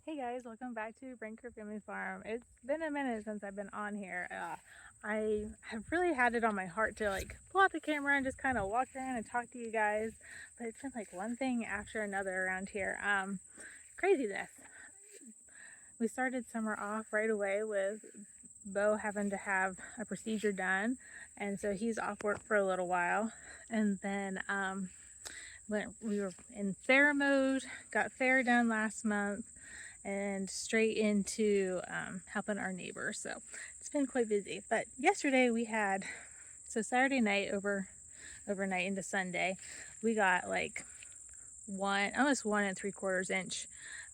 Hey guys, welcome back to Brinker Family Farm. It's been a minute since I've been on here. I have really had it on my heart to pull out the camera and just kind of walk around and talk to you guys, but it's been like one thing after another around here. Craziness. We started summer off right away with Bo having to have a procedure done, and so he's off work for a little while, and then when we were in fair mode, got fair done last month, and straight into helping our neighbors. So it's been quite busy. But yesterday we had, so Saturday night overnight into Sunday, we got like almost 1 3/4 inch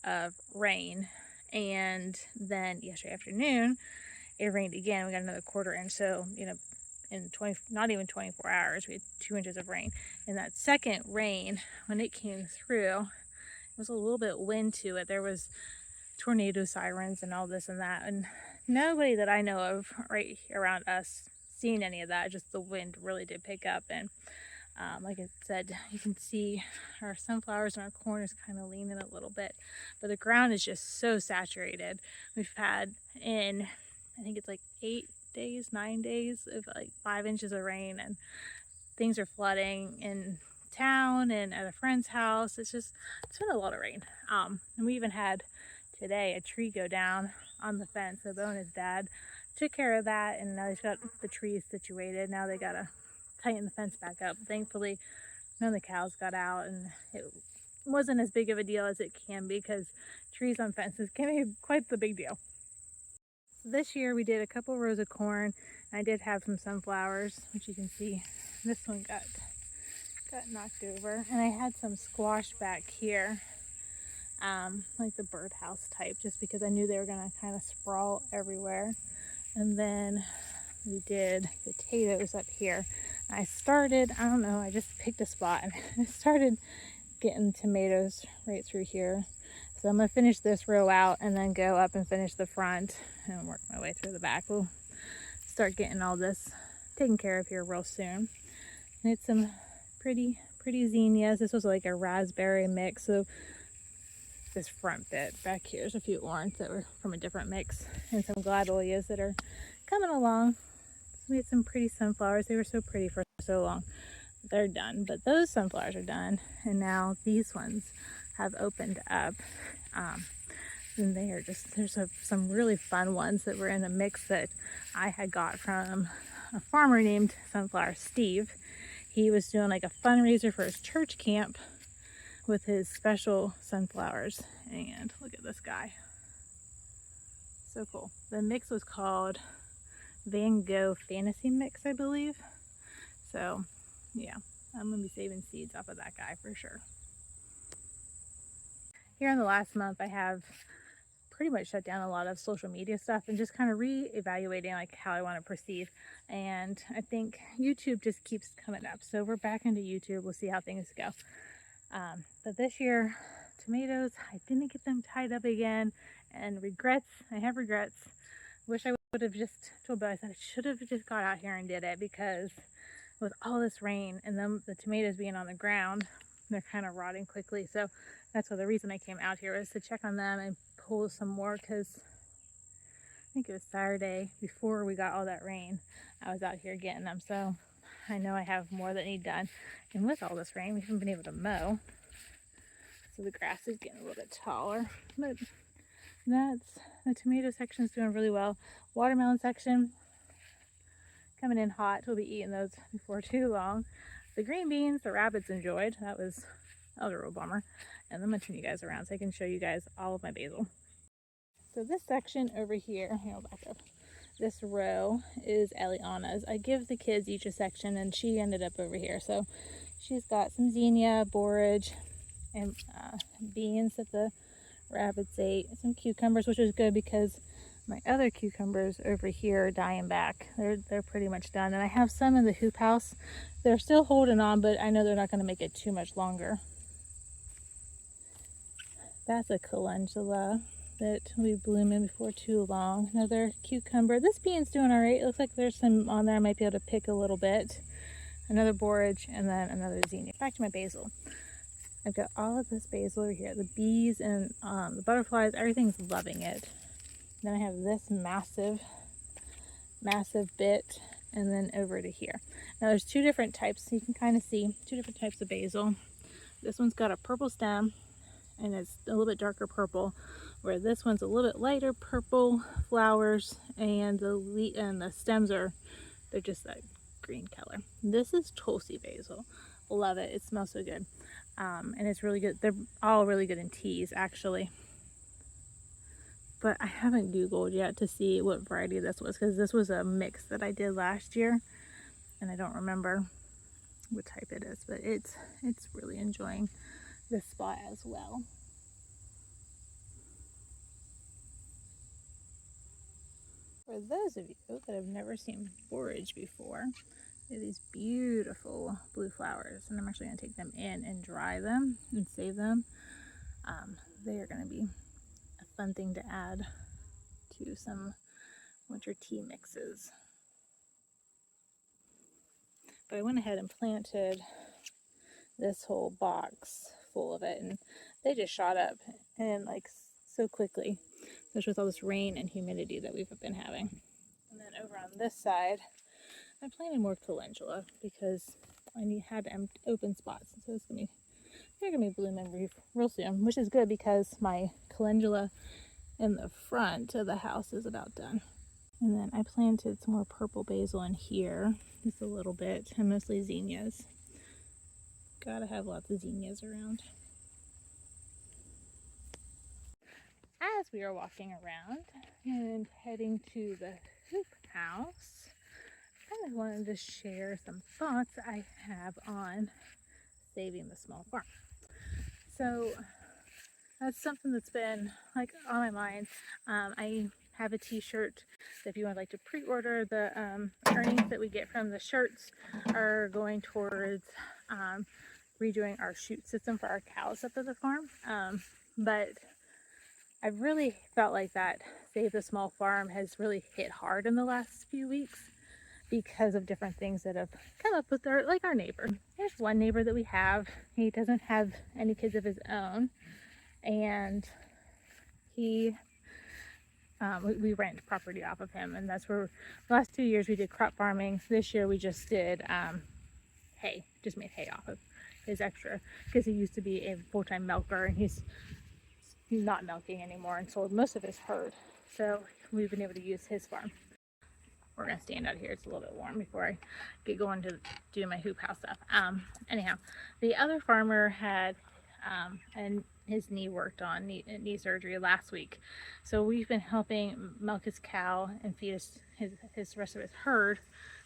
of rain. And then yesterday afternoon, it rained again. We got another 1/4 inch. So, in not even 24 hours, we had 2 inches of rain. And that second rain, when it came through, it was a little bit wind to it. There was tornado sirens and all this and that, and nobody that I know of right around us seen any of that. Just the wind really did pick up, and like I said, you can see our sunflowers and our corn is kind of leaning a little bit, but the ground is just so saturated. We've had I think it's like 9 days of like 5 inches of rain, and things are flooding in town and at a friend's house. It's been a lot of rain. And we even had today a tree go down on the fence. So Bo and his dad took care of that, and now they've got the trees situated. Now they gotta tighten the fence back up. Thankfully, none of the cows got out, and it wasn't as big of a deal as it can be, because trees on fences can be quite the big deal. So this year we did a couple rows of corn, and I did have some sunflowers, which you can see. This one got knocked over, and I had some squash back here, like the birdhouse type, just because I knew they were gonna kind of sprawl everywhere. And then we did potatoes up here. I don't know, I just picked a spot and I started getting tomatoes right through here. So I'm gonna finish this row out and then go up and finish the front and work my way through the back. We'll start getting all this taken care of here real soon. And it's some pretty zinnias. This was like a raspberry mix. So this front bit back here is a few orange that were from a different mix, and some gladolias that are coming along. So we had some pretty sunflowers. They were so pretty for so long. They're done, but those sunflowers are done, and now these ones have opened up. And they are there's some really fun ones that were in a mix that I had got from a farmer named Sunflower Steve. He was doing like a fundraiser for his church camp with his special sunflowers, and look at this guy, so cool. The mix was called Van Gogh Fantasy Mix, I believe. So yeah, I'm gonna be saving seeds off of that guy for sure. Here in the last month, I have pretty much shut down a lot of social media stuff and just kind of re-evaluating like how I want to proceed. And I think YouTube just keeps coming up, so we're back into YouTube. We'll see how things go. But this year, tomatoes, I didn't get them tied up again, and I have regrets. Wish I would have just told Bo, I said I should have just got out here and did it, because with all this rain and then the tomatoes being on the ground, they're kind of rotting quickly. So that's the reason I came out here, was to check on them and pull some more, because I think it was Saturday before we got all that rain, I was out here getting them. So I know I have more that need done. And with all this rain, we haven't been able to mow, so the grass is getting a little bit taller. But the tomato section is doing really well. Watermelon section coming in hot. We'll be eating those before too long. The green beans, the rabbits enjoyed. That was a real bummer. And I'm gonna turn you guys around so I can show you guys all of my basil. So this section over here, I'll back up. This row is Eliana's. I give the kids each a section, and she ended up over here. So she's got some zinnia, borage, and beans that the rabbits ate. Some cucumbers, which is good because my other cucumbers over here are dying back. They're pretty much done. And I have some in the hoop house. They're still holding on, but I know they're not going to make it too much longer. That's a calendula that will be blooming before too long. Another cucumber. This bean's doing all right. It looks like there's some on there I might be able to pick a little bit. Another borage, and then another zinnia. Back to my basil. I've got all of this basil over here. The bees and the butterflies, everything's loving it. Then I have this massive bit, and then over to here. Now there's two different types. You can kind of see two different types of basil. This one's got a purple stem, and it's a little bit darker purple, where this one's a little bit lighter purple flowers, and the stems they're just that green color. This is Tulsi basil. Love it. It smells so good. And it's really good. They're all really good in teas, actually. But I haven't Googled yet to see what variety this was, because this was a mix that I did last year, and I don't remember what type it is, but it's really enjoying this spot as well. For those of you that have never seen forage before, they have these beautiful blue flowers, and I'm actually going to take them in and dry them and save them. They are going to be a fun thing to add to some winter tea mixes. But I went ahead and planted this whole box full of it, and they just shot up and like so quickly, especially with all this rain and humidity that we've been having. And then over on this side, I planted more calendula because I had open spots, so they're gonna be blooming real soon, which is good because my calendula in the front of the house is about done. And then I planted some more purple basil in here, just a little bit, and mostly zinnias. Gotta have lots of zinnias around. As we are walking around and heading to the hoop house, I kind of wanted to share some thoughts I have on saving the small farm. So that's something that's been like on my mind. I have a t-shirt that if you would like to pre-order, the earnings that we get from the shirts are going towards redoing our chute system for our cows up at the farm. But I've really felt like that Save the Small Farm has really hit hard in the last few weeks because of different things that have come up with our neighbor. There's one neighbor that we have. He doesn't have any kids of his own, and we rent property off of him, and that's where the last 2 years we did crop farming. This year we just did hay, just made hay off of his extra, because he used to be a full-time milker, and he's not milking anymore and sold most of his herd, so we've been able to use his farm. We're gonna stand out here, it's a little bit warm before I get going to do my hoop house stuff. Anyhow, the other farmer had and his knee worked on knee surgery last week, so we've been helping milk his cow and feed his rest of his herd,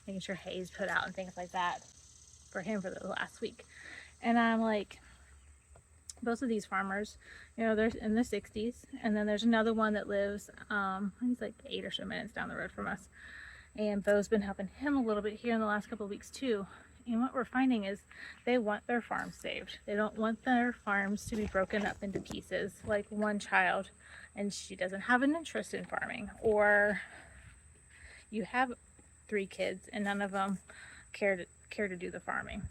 making sure hay's put out and things like that for him for the last week. And I'm like, both of these farmers, you know, they're in the 60s, and then there's another one that lives he's like 8 or so minutes down the road from us, and Bo's been helping him a little bit here in the last couple of weeks too. And what we're finding is they want their farm saved. They don't want their farms to be broken up into pieces, like one child and she doesn't have an interest in farming, or you have 3 kids and none of them care to do the farming.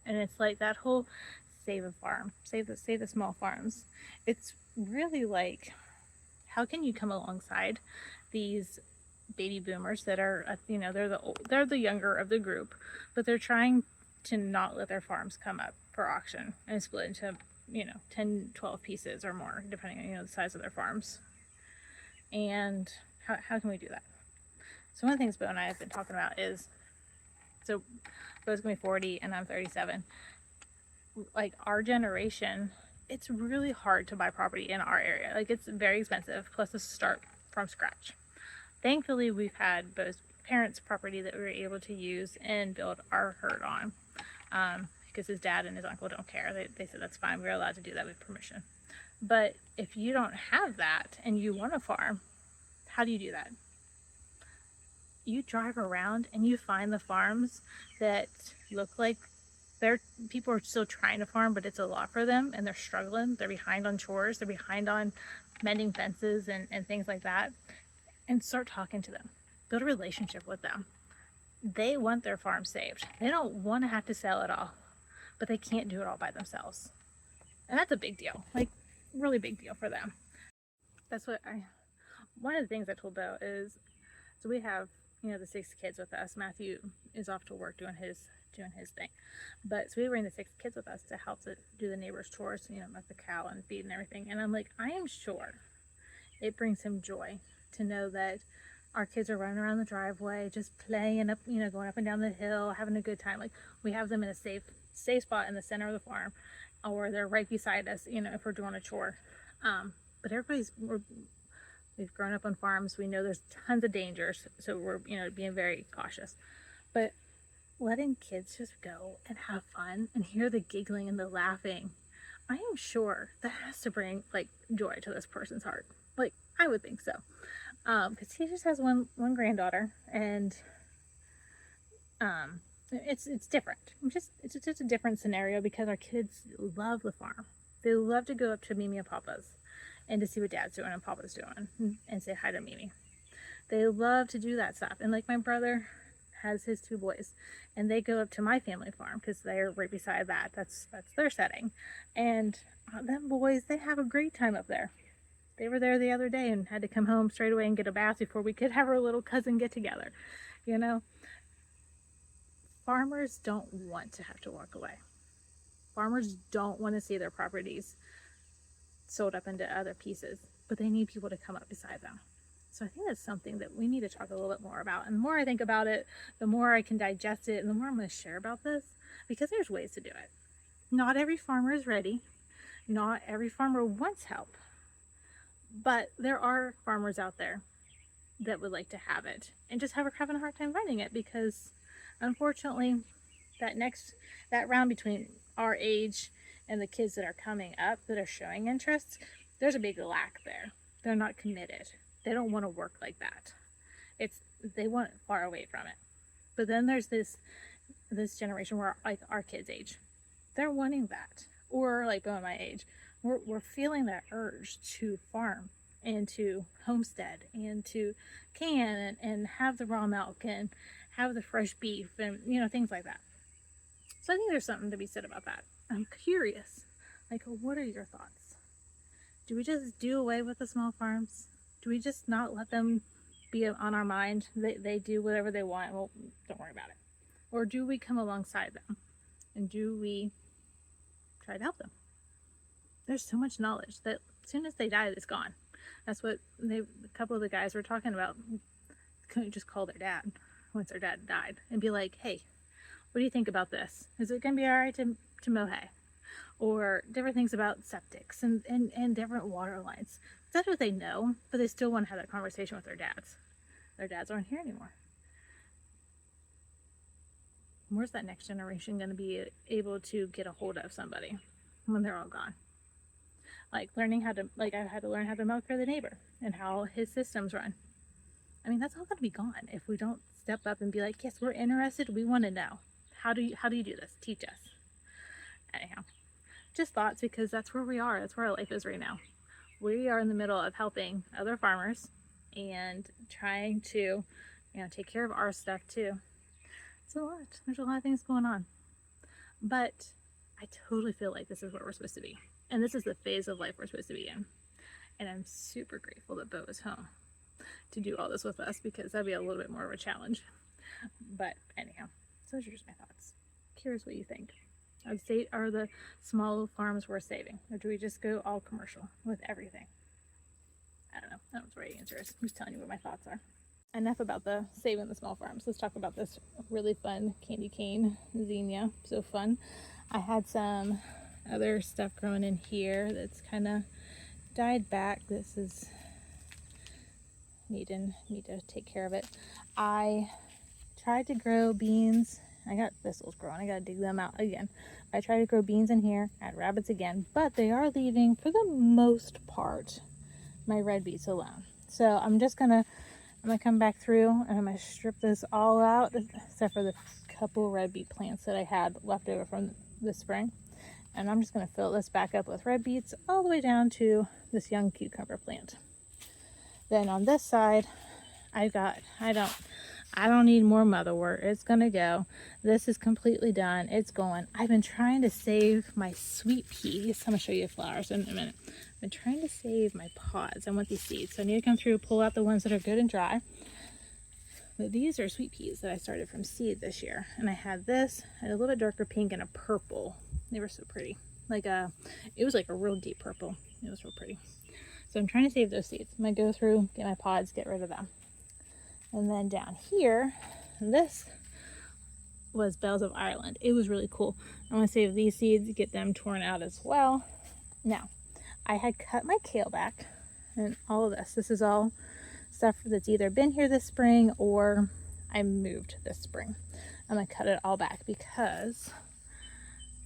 And it's like that whole save a farm, save the small farms. It's really like, how can you come alongside these baby boomers that are, you know, they're the younger of the group, but they're trying to not let their farms come up for auction and split into, you know, 10, 12 pieces or more, depending on, you know, the size of their farms. And how can we do that? So one of the things Bo and I have been talking about is, so Bo's gonna be 40 and I'm 37. Like our generation, it's really hard to buy property in our area. Like it's very expensive, plus to start from scratch. Thankfully, we've had Bo's parents' property that we were able to use and build our herd on, because his dad and his uncle don't care. They said that's fine, we're allowed to do that with permission. But if you don't have that and you want to farm, how do you do that? You drive around and you find the farms that look like people are still trying to farm, but it's a lot for them and they're struggling. They're behind on chores, they're behind on mending fences and things like that. And start talking to them. Build a relationship with them. They want their farm saved. They don't want to have to sell it all, but they can't do it all by themselves. And that's a big deal, like really big deal for them. That's what one of the things I told Bo is, so we have, the 6 kids with us. Matthew is off to work doing his thing. But so we bring the 6 kids with us to help do the neighbors' chores, milk the cow and feed and everything. And I'm like, I am sure it brings him joy to know that our kids are running around the driveway, just playing up, going up and down the hill, having a good time. Like, we have them in a safe spot in the center of the farm, or they're right beside us, if we're doing a chore. But we've grown up on farms. We know there's tons of dangers, so we're, being very cautious. But letting kids just go and have fun and hear the giggling and the laughing, I am sure that has to bring like joy to this person's heart. Like, I would think so. Because he just has one granddaughter, and it's different. It's just a different scenario because our kids love the farm. They love to go up to Mimi and Papa's and to see what Dad's doing and Papa's doing and say hi to Mimi. They love to do that stuff. And like my brother has his 2 boys, and they go up to my family farm because they're right beside that. That's their setting. And them boys, they have a great time up there. They were there the other day and had to come home straight away and get a bath before we could have our little cousin get together. Farmers don't want to have to walk away. Farmers don't want to see their properties sold up into other pieces, but they need people to come up beside them. So I think that's something that we need to talk a little bit more about. And the more I think about it, the more I can digest it, and the more I'm going to share about this, because there's ways to do it. Not every farmer is ready. Not every farmer wants help. But there are farmers out there that would like to have it and just having a hard time finding it, because unfortunately that round between our age and the kids that are coming up that are showing interest, there's a big lack there. They're not committed. They don't want to work like that. They want it far away from it. But then there's this generation where, like, our kids' age, they're wanting that. Or like Bo and my age, we're feeling that urge to farm and to homestead and to can and have the raw milk and have the fresh beef and things like that. So I think there's something to be said about that. I'm curious, like, what are your thoughts? Do we just do away with the small farms? Do we just not let them be on our mind? They do whatever they want. Well, don't worry about it. Or do we come alongside them? And do we try to help them? There's so much knowledge that as soon as they die, it's gone. That's what a couple of the guys were talking about. Couldn't just call their dad once their dad died and be like, hey, what do you think about this? Is it going to be all right to mow hay? Or different things about septics and different water lines. That's what they know, but they still want to have that conversation with their dads. Their dads aren't here anymore. Where's that next generation going to be able to get a hold of somebody when they're all gone? Like I had to learn how to milk for the neighbor and how his systems run. I mean, that's all going to be gone if we don't step up and be like, yes, we're interested. We want to know. How do you do this? Teach us. Anyhow, just thoughts, because that's where we are. That's where our life is right now. We are in the middle of helping other farmers and trying to, take care of our stuff too. It's a lot. There's a lot of things going on. But I totally feel like this is where we're supposed to be. And this is the phase of life we're supposed to be in. And I'm super grateful that Bo is home to do all this with us, because that'd be a little bit more of a challenge. But anyhow, so those are just my thoughts. Curious what you think. Are the small farms worth saving? Or do we just go all commercial with everything? I don't know. I don't know what the right answer is. I'm just telling you what my thoughts are. Enough about the saving the small farms. Let's talk about this really fun candy cane zinnia. So fun. I had some other stuff growing in here that's kind of died back. This is need to take care of it. I tried to grow beans. I got thistles growing. I gotta dig them out again. I tried to grow beans in here, add rabbits again, but they are leaving, for the most part, my red beets alone. So I'm gonna come back through and I'm gonna strip this all out, except for the couple red beet plants that I had left over from the spring. And I'm just gonna fill this back up with red beets all the way down to this young cucumber plant. Then on this side, I I don't need more motherwort. It's gonna go. This is completely done. It's going. I've been trying to save my sweet peas. I'm gonna show you the flowers in a minute. I've been trying to save my pods. I want these seeds. So I need to come through, pull out the ones that are good and dry. But these are sweet peas that I started from seed this year. And I had this, and a little bit darker pink and a purple. They were so pretty. It was like a real deep purple. It was real pretty. So I'm trying to save those seeds. I'm gonna go through, get my pods, get rid of them. And then down here, this was Bells of Ireland. It was really cool. I'm gonna save these seeds, get them torn out as well. Now, I had cut my kale back and all of this. This is all stuff that's either been here this spring or I moved this spring. I'm gonna cut it all back because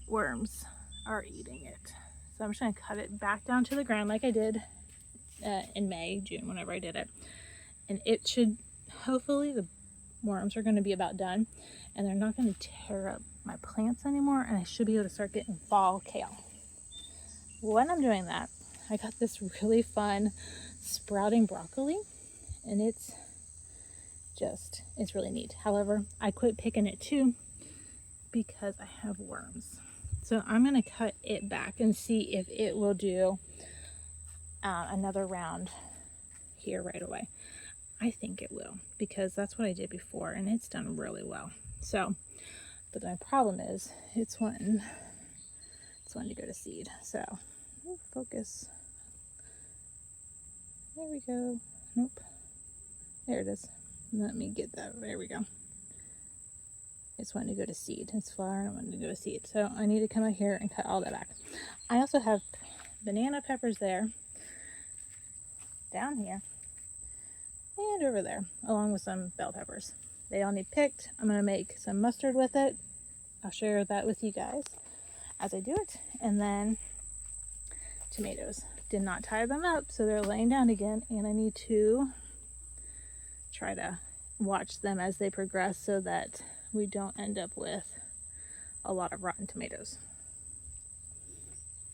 worms are eating it. So I'm just gonna cut it back down to the ground like I did in May, June, whenever I did it. And it should, hopefully the worms are gonna be about done and they're not gonna tear up my plants anymore, and I should be able to start getting fall kale. When I'm doing that, I got this really fun sprouting broccoli, and it's really neat. However, I quit picking it too because I have worms. So I'm gonna cut it back and see if it will do another round here right away. I think it will, because that's what I did before and it's done really well. So, but my problem is it's wanting to go to seed. So focus. There we go. Nope. There it is. Let me get that. There we go. It's wanting to go to seed. It's flowering. I wanted to go to seed. So I need to come out here and cut all that back. I also have banana peppers there, down here, and over there, along with some bell peppers. They all need picked. I'm going to make some mustard with it. I'll share that with you guys as I do it. And then tomatoes. Did not tie them up, so they're laying down again, and I need to try to watch them as they progress so that we don't end up with a lot of rotten tomatoes.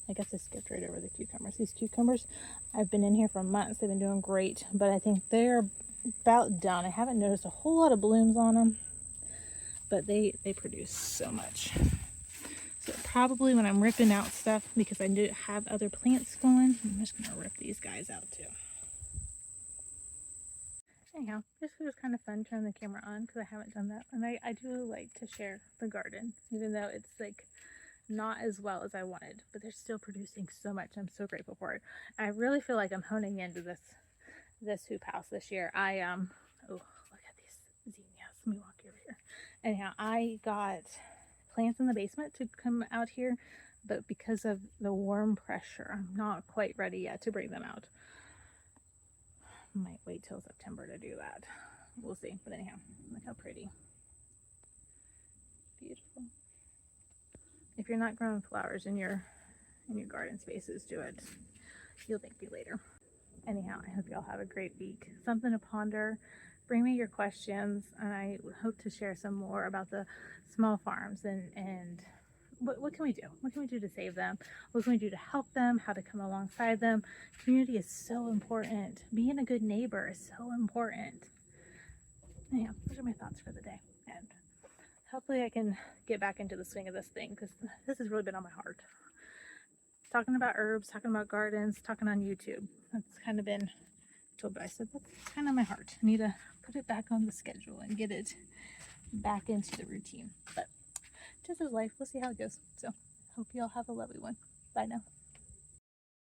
I guess I skipped right over the cucumbers. These cucumbers, I've been in here for months. They've been doing great, but I think they're about done. I haven't noticed a whole lot of blooms on them, but they produce so much. So probably when I'm ripping out stuff, because I do have other plants going, I'm just gonna rip these guys out too. Anyhow, this was kind of fun turning the camera on because I haven't done that. And I do like to share the garden, even though it's like not as well as I wanted, but they're still producing so much. I'm so grateful for it. I really feel like I'm honing into this hoop house this year. Oh, look at these zinnias. Let me walk you over here. Anyhow, I got plants in the basement to come out here, but because of the warm pressure, I'm not quite ready yet to bring them out. Might wait till September to do that. We'll see. But anyhow, look how pretty. Beautiful. If you're not growing flowers in your garden spaces, do it. You'll thank me later. Anyhow, I hope y'all have a great week. Something to ponder. Bring me your questions, and I hope to share some more about the small farms and what can we do? What can we do to save them? What can we do to help them? How to come alongside them? Community is so important. Being a good neighbor is so important. Anyhow, those are my thoughts for the day. And hopefully I can get back into the swing of this thing, because this has really been on my heart. Talking about herbs, talking about gardens, talking on YouTube. That's kind of been, I said, that's kind of my heart. I need to put it back on the schedule and get it back into the routine. But just as life, we'll see how it goes. So hope you all have a lovely one. Bye now.